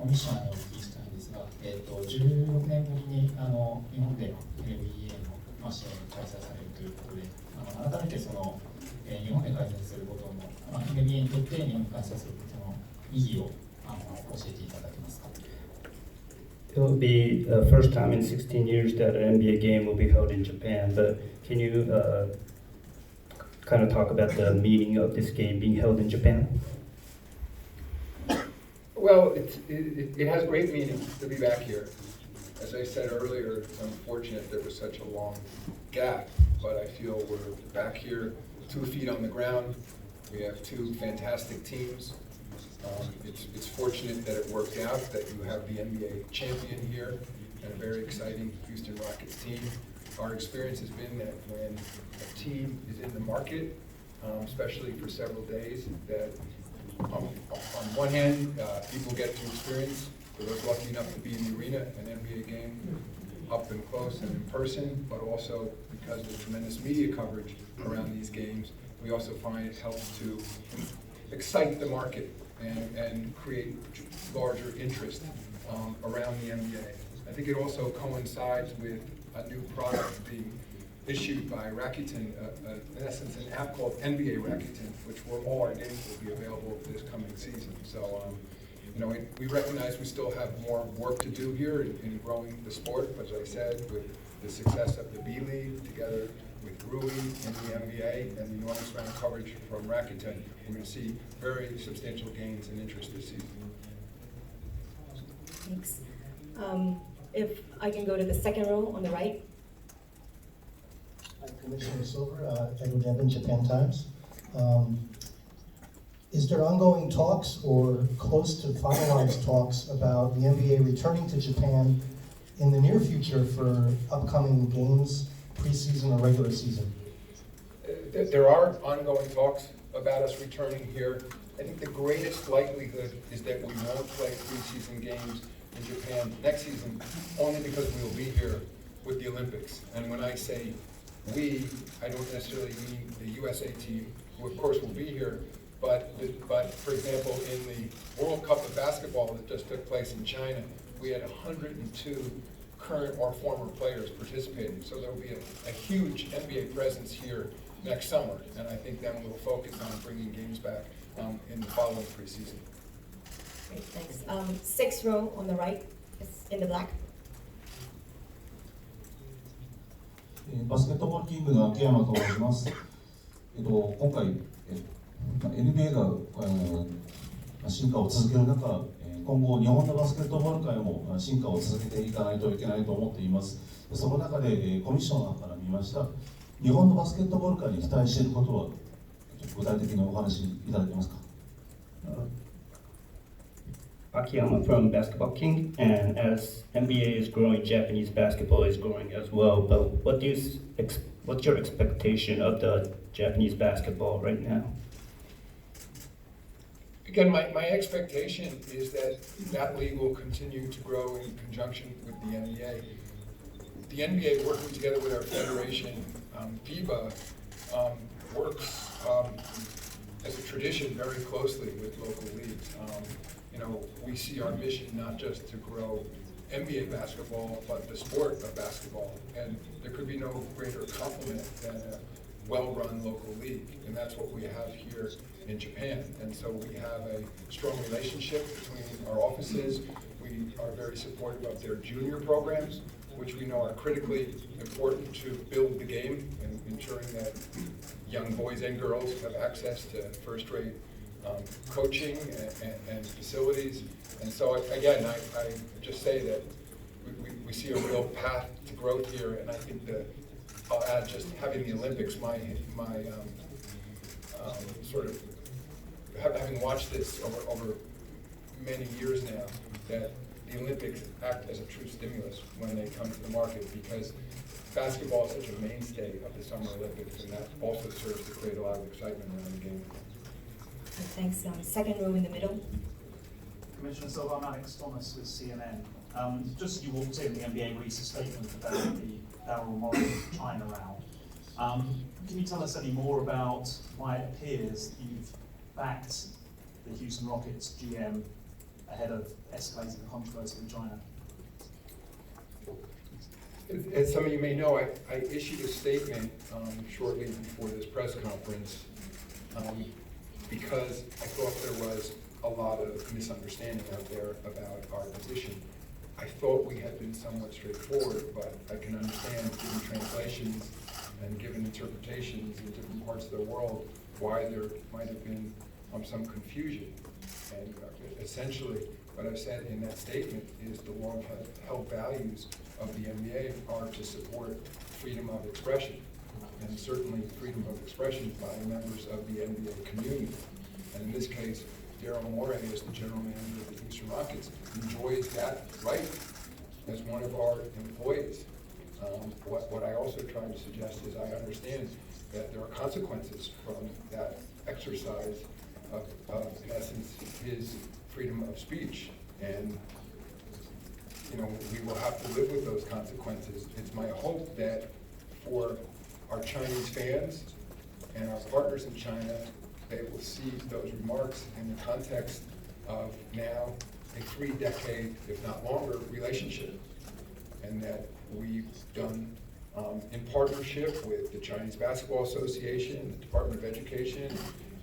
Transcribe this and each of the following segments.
ミッションをお聞きしたいんですが、16年ぶりに日本での NBA の試合が開催されるということで、改めてその、日本で開催することの、NBA にとって日本で開催することの意義を教えていただけますか。It will be the first time in 16 years that an NBA game will be held in Japan, but can you kind of talk about the meaning of this game being held in Japan? Well, it has great meaning to be back here. As I said earlier, it's unfortunate there was such a long gap, but I feel we're back here, 2 feet on the ground. We have 2 fantastic teams. It's fortunate that it worked out, that you have the NBA champion here and a very exciting Houston Rockets team. Our experience has been that when a team is in the market, especially for several days, that on one hand, people get to experience, for those lucky enough to be in the arena, an NBA game up and close and in person, but also because of the tremendous media coverage around these games, we also find it helps to excite the market and create larger interest around the NBA. I think it also coincides with a new product being issued by Rakuten, in essence an app called NBA Rakuten, which all our games will be available this coming season. So, we recognize we still have more work to do here in growing the sport, but as I said, with the success of the B League together with Rui in the NBA and the enormous amount of coverage from Rakuten, we're going to see very substantial gains in interest this season. Thanks. If I can go to the second row on the right. Commissioner Silver, Edward Evans, Japan Times. Is there ongoing talks or close to finalized talks about the NBA returning to Japan in the near future for upcoming games, preseason or regular season? There are ongoing talks about us returning here. I think the greatest likelihood is that we won't play preseason games in Japan next season, only because we will be here with the Olympics. And when I say we, I don't necessarily mean the USA team, who of course will be here, but for example, in the World Cup of Basketball that just took place in China, we had 102 current or former players participating. So there will be a huge NBA presence here next summer, and I think then we'll focus on bringing games back in the following preseason. Great, thanks. Sixth row on the right, in the black. バスケットボールキングの秋山と申します。今回、NBA が進化を続ける中、今後日本のバスケットボール界も進化を続けていかないといけないと思っています。その中でコミッショナーから見ました日本のバスケットボール界に期待していることは具体的にお話しいただけますか。Akiyama from Basketball King, and as NBA is growing, Japanese basketball is growing as well. But what's your expectation of the Japanese basketball right now? Again, my expectation is that league will continue to grow in conjunction with the NBA. The NBA, working together with our federation, FIBA, works as a tradition very closely with local leagues. We see our mission not just to grow NBA basketball, but the sport of basketball. And there could be no greater complement than a well-run local league. And that's what we have here in Japan. And so we have a strong relationship between our offices. We are very supportive of their junior programs, which we know are critically important to build the game and ensuring that young boys and girls have access to first-rate coaching and facilities. And so again, I just say that we see a real path to growth here, and I think that I'll add just having the Olympics, my sort of having watched this over many years now, that the Olympics act as a true stimulus when they come to the market, because basketball is such a mainstay of the Summer Olympics, and that also serves to create a lot of excitement around the game. Thanks. Second row in the middle. Commissioner Silver, I'm Alex Thomas with CNN. Just as you walked in, the NBA released a statement about the Daryl Morey China row. Can you tell us any more about why it appears you've backed the Houston Rockets GM ahead of escalating controversy with China? As some of you may know, I issued a statement shortly before this press conference because I thought there was a lot of misunderstanding out there about our position. I thought we had been somewhat straightforward, but I can understand, given translations and given interpretations in different parts of the world, why there might have been some confusion. And essentially, what I've said in that statement is the long-held values of the NBA are to support freedom of expression, and certainly freedom of expression by members of the NBA community. And in this case, Daryl Morey, as the general manager of the Houston Rockets, enjoys that right as one of our employees. What I also try to suggest is I understand that there are consequences from that exercise of in essence, his freedom of speech. And we will have to live with those consequences. It's my hope that for our Chinese fans and our partners in China, they will see those remarks in the context of now a 3-decade, if not longer, relationship. And that we've done in partnership with the Chinese Basketball Association, the Department of Education,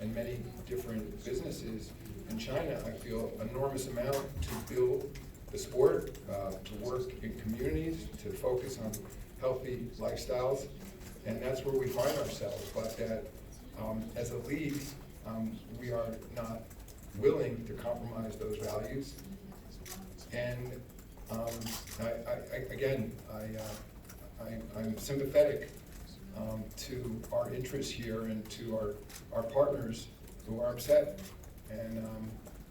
and many different businesses in China, I feel enormous amount to build the sport, to work in communities, to focus on healthy lifestyles, and that's where we find ourselves. But that as a league, we are not willing to compromise those values. And I'm sympathetic to our interests here and to our partners who are upset. And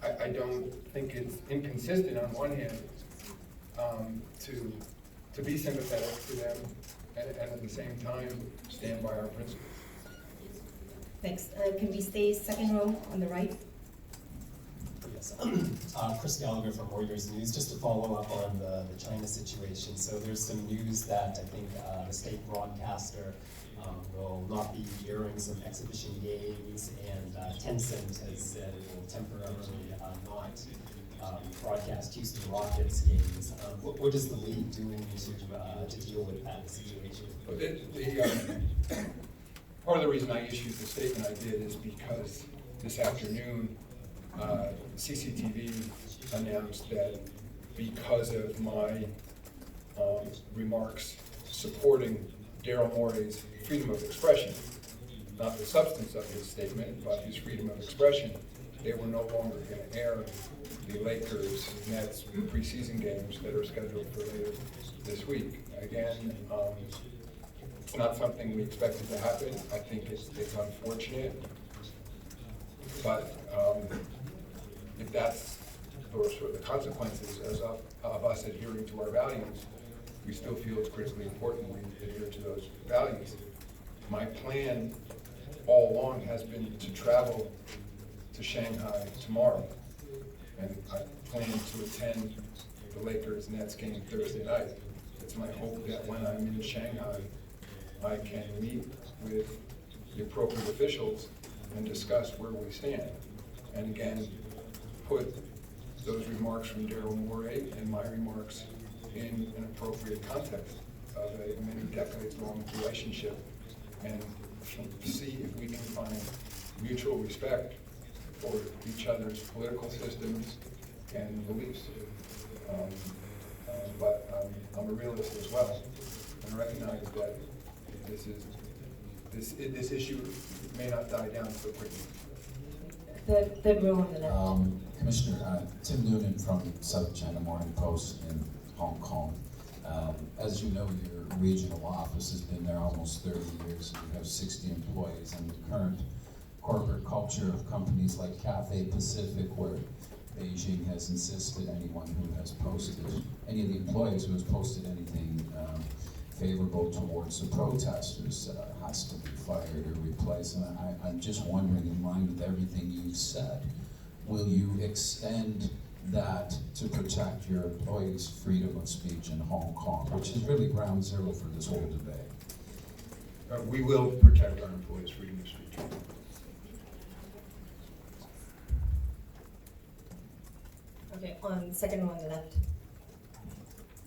I don't think it's inconsistent on one hand to be sympathetic to them and at the same time stand by our principles. Thanks. Can we stay second row on the right? Yes. Chris Gallagher from Reuters News. Just to follow up on the China situation. So there's some news that I think the state broadcaster will not be airing some exhibition games, and Tencent has said it will temporarily not broadcast Houston Rockets games. What is the league doing to deal with that situation? Part of the reason I issued the statement I did is because this afternoon CCTV announced that because of my remarks supporting Daryl Morey's freedom of expression, not the substance of his statement, but his freedom of expression, they were no longer going to air the Lakers-Nets preseason games that are scheduled for later this week. Again, it's not something we expected to happen. I think it's unfortunate, but if that's those sort of the consequences of us adhering to our values, we still feel it's critically important we adhere to those values. My plan all along has been to travel to Shanghai tomorrow, and I plan to attend the Lakers-Nets game Thursday night. It's my hope that when I'm in Shanghai, I can meet with the appropriate officials and discuss where we stand. And again, put those remarks from Daryl Morey and my remarks in an appropriate context of a many decades-long relationship, and see if we can find mutual respect for each other's political systems and beliefs. But I'm a realist as well, and recognize that this issue may not die down so quickly. Third row on the left. Commissioner, Tim Noonan from South China Morning Post in Hong Kong. As you know, your regional office has been there almost 30 years, and you have 60 employees, and the current corporate culture of companies like Cathay Pacific, where Beijing has insisted anyone who has posted, any of the employees who has posted anything favorable towards the protesters has to be fired or replaced. And I'm just wondering, in line with everything you've said, will you extend that to protect your employees' freedom of speech in Hong Kong, which is really ground zero for this whole debate? We will protect our employees' freedom of speech. Okay, on second row on the left.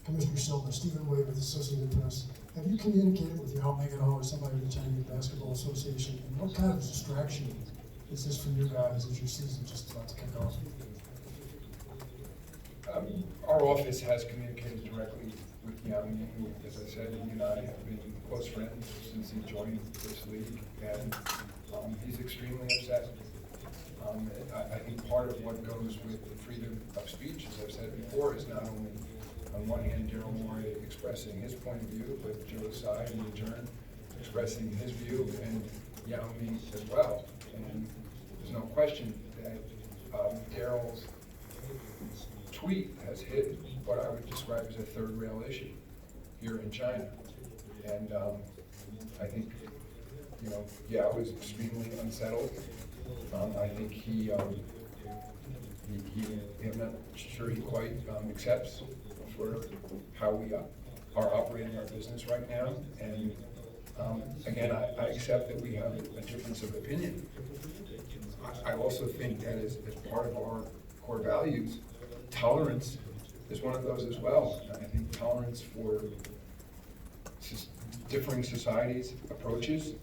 Commissioner Silver, Stephen Wade with the Associated Press. Have you communicated with your Megan or somebody with the Chinese Basketball Association? And what kind of distraction is this for you guys as your season just about to kick off? Our office has communicated directly with Yao Ming, who, as I said, he and I have been close friends since he joined this league, and he's extremely upset. I think part of what goes with the freedom of speech, as I've said before, is not only on one hand Daryl Morey expressing his point of view, but Joe Tsai in return expressing his view, and Yao Ming as well. And there's no question that Daryl's tweet has hit what I would describe as a third rail issue here in China. And I think, Yao is extremely unsettled. I think I'm not sure he quite accepts for how we are operating our business right now. And again, I accept that we have a difference of opinion. I also think that as part of our core values, tolerance is one of those as well. I think tolerance for differing societies' approaches,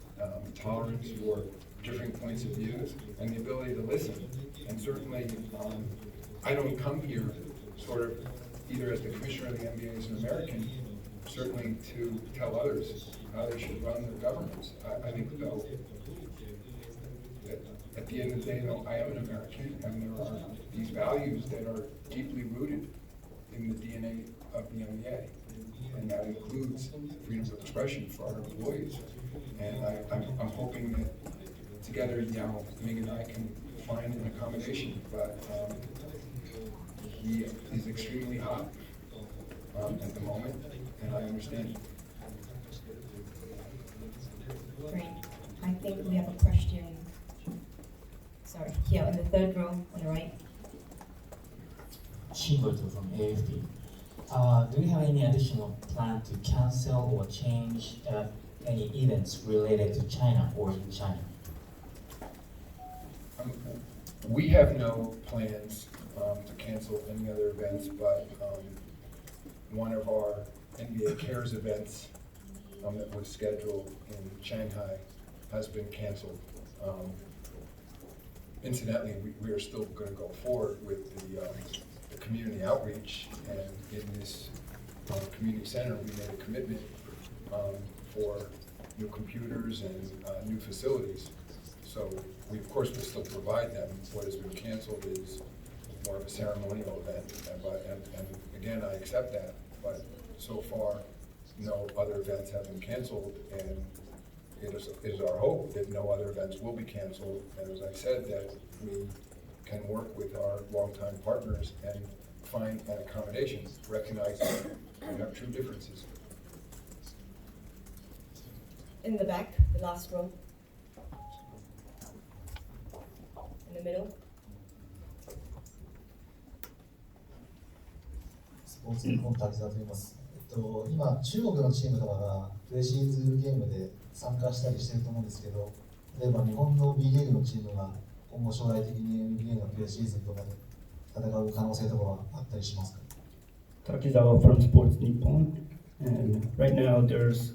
tolerance for differing points of views, and the ability to listen. And certainly, I don't come here sort of either as the commissioner of the NBA as an American, certainly to tell others how they should run their governments. I think, though, that at the end of the day, though, I am an American, and there are these values that are deeply rooted in the DNA of the NBA, and that includes freedom of expression for our employees. And I'm hoping that together, Yao Ming and I can find an accommodation, but he is extremely hot at the moment, and I understand. Great. I think we have a question. Sorry, here in the third row on the right. Shimberto from AFP. Do you have any additional plan to cancel or change any events related to China or in China? We have no plans to cancel any other events, but one of our NBA Cares events that was scheduled in Shanghai has been canceled. Incidentally, we are still going to go forward with the community outreach, and in this community center, we made a commitment for new computers and new facilities. So we, of course, will still provide them. What has been canceled is more of a ceremonial event, and again, I accept that, but so far, no other events have been canceled, and it is our hope that no other events will be canceled, and as I said, that we can work with our longtime partners and find an accommodation, recognizing we have true differences. In the back, the last row. In the middle. スポーツ日本滝沢と言います。今、中国のチームとかがプレシーズンゲームで参加したりしてると思うんですけど、例えば日本の B リーグのチームが今後将来的に NBA のプレシーズンとかで戦う可能性とかはあったりしますか？ Takizawa from Sports Nippon, and right now there's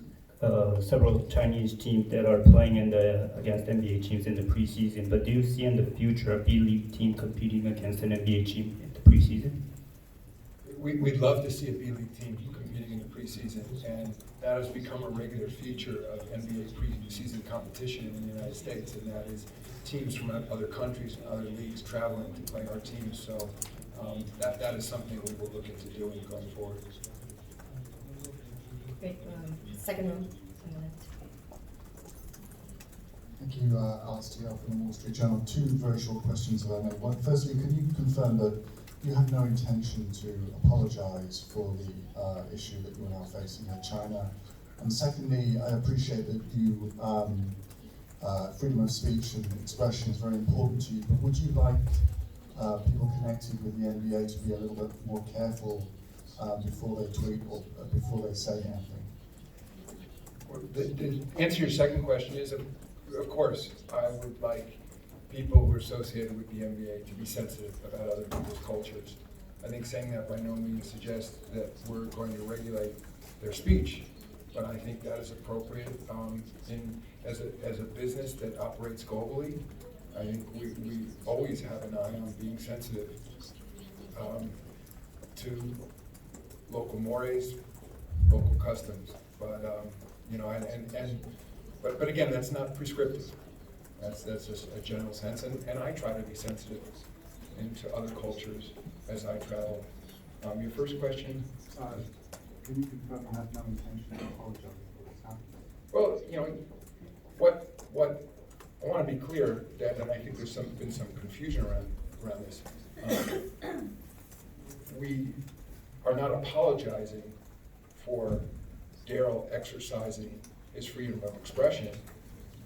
several Chinese teams that are playing against NBA teams in the preseason. But do you see in the future a B League team competing against an NBA team in the preseason? We'd love to see a B League team competing in the preseason, and that has become a regular feature of NBA preseason competition in the United States, and that is teams from other countries and other leagues traveling to play our teams. So that is something we will look into doing going forward. Great. Second row on the left. Thank you, Alex Tiel from the Wall Street Journal. Two very short questions, if I may. One, firstly, can you confirm that you have no intention to apologise for the issue that you're now facing in China? And secondly, I appreciate that you freedom of speech and expression is very important to you, but would you like people connected with the NBA to be a little bit more careful before they tweet or before they say anything? The answer to your second question is, of course, I would like people who are associated with the NBA to be sensitive about other people's cultures. I think saying that by no means suggests that we're going to regulate their speech, but I think that is appropriate as a business that operates globally. I think we always have an eye on being sensitive to local mores, local customs, but you know, but again, that's not prescriptive. That's just a general sense, and I try to be sensitive into other cultures as I travel. Your first question? Can you confirm you have no intention to apologize for what's happened? Well, you know, what I want to be clear that, and I think there's been some confusion around this. We are not apologizing for Daryl exercising his freedom of expression.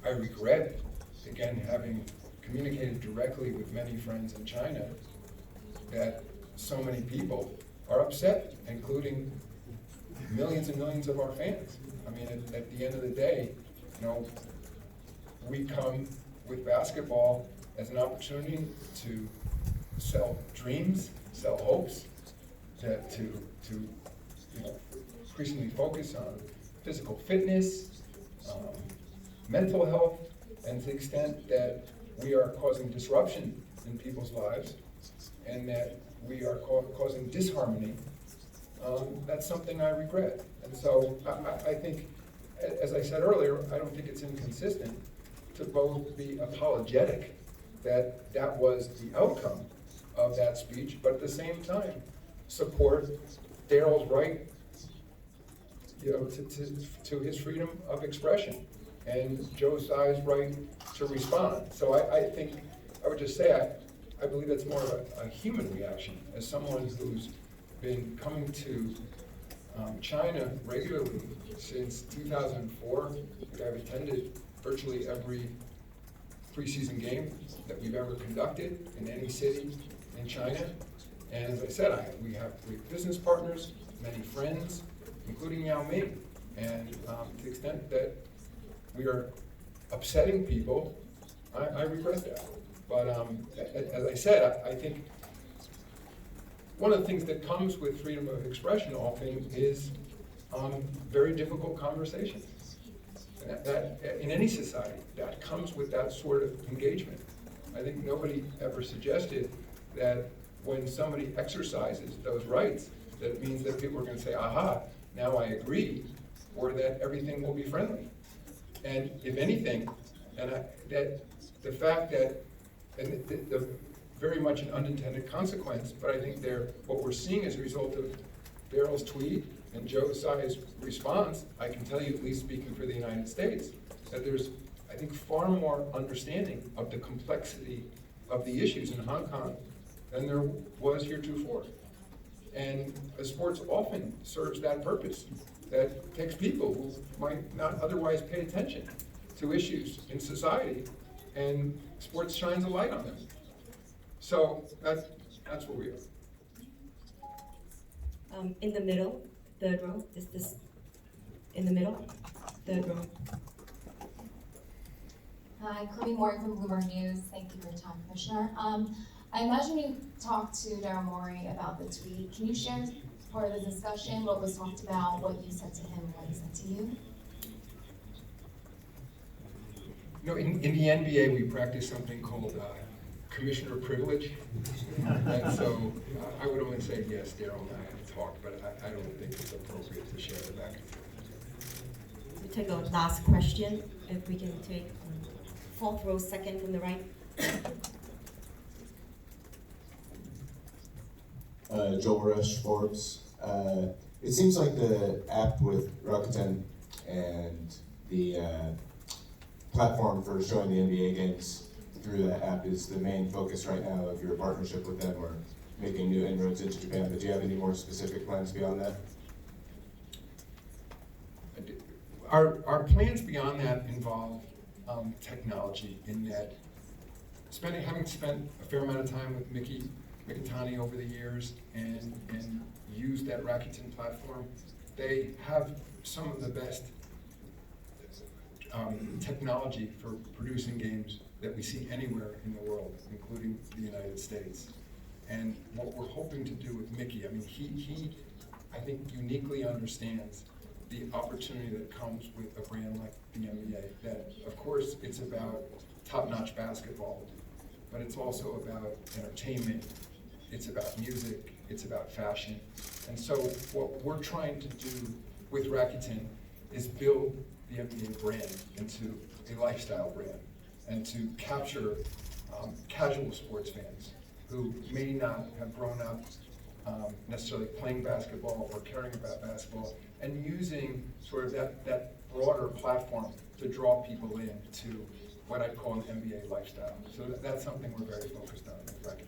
I regret, again, having communicated directly with many friends in China, that so many people are upset, including millions and millions of our fans. I mean, at the end of the day, you know, we come with basketball as an opportunity to sell dreams, sell hopes, to you know, increasingly focus on physical fitness, mental health, and to the extent that we are causing disruption in people's lives and that we are causing disharmony, that's something I regret. And so I think, as I said earlier, I don't think it's inconsistent to both be apologetic that that was the outcome of that speech, but at the same time support Daryl's right, you know, to his freedom of expression and Joe Tsai's right to respond. So I think I would just say I believe that's more of a human reaction. As someone who's been coming to China regularly since 2004, I've attended virtually every preseason game that we've ever conducted in any city in China. And as I said, we have business partners, many friends, including Yao Ming. And to the extent that we are upsetting people, I regret that. But as I said, I think one of the things that comes with freedom of expression often is very difficult conversations. That in any society, that comes with that sort of engagement. I think nobody ever suggested that when somebody exercises those rights, that it means that people are going to say, aha, now I agree, or that everything will be friendly. And if anything, that the fact that, and the very much an unintended consequence, but I think what we're seeing as a result of Daryl's tweet and Joe Tsai's response, I can tell you, at least speaking for the United States, that there's, I think, far more understanding of the complexity of the issues in Hong Kong than there was heretofore. And sports often serves that purpose, that takes people who might not otherwise pay attention to issues in society, and sports shines a light on them. So that's where we are. In the middle, third row, is this in the middle? Third row. Hi, Morey from Bloomberg News. Thank you for your time, Commissioner. I imagine you talked to Daryl Morey about the tweet. Can you share part of the discussion, what was talked about, what you said to him, and what he said to you? You know, in the NBA, we practice something called commissioner privilege. And so I would only say, yes, Daryl and I have talked, but I don't think it's appropriate to share the back and forth. We'll take a last question, if we can take fourth row, second from the right. Joel Rush, Forbes. It seems like the app with Rakuten and the platform for showing the NBA games through that app is the main focus right now of your partnership with them, or making new inroads into Japan. But do you have any more specific plans beyond that? Our plans beyond that involve technology, in that having spent a fair amount of time with Mickey Mikitani over the years and used that Rakuten platform, they have some of the best technology for producing games that we see anywhere in the world, including the United States. And what we're hoping to do with Mickey, I mean, he I think, uniquely understands the opportunity that comes with a brand like the NBA. That, of course, it's about top-notch basketball, but it's also about entertainment, it's about music, it's about fashion. And so what we're trying to do with Rakuten is build the NBA brand into a lifestyle brand and to capture casual sports fans who may not have grown up necessarily playing basketball or caring about basketball, and using sort of that broader platform to draw people in to what I call an NBA lifestyle. So that's something we're very focused on with Rakuten.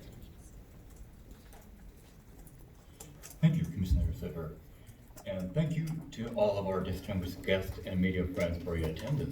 Thank you, Commissioner Silver. And thank you to all of our distinguished guests and media friends for your attendance.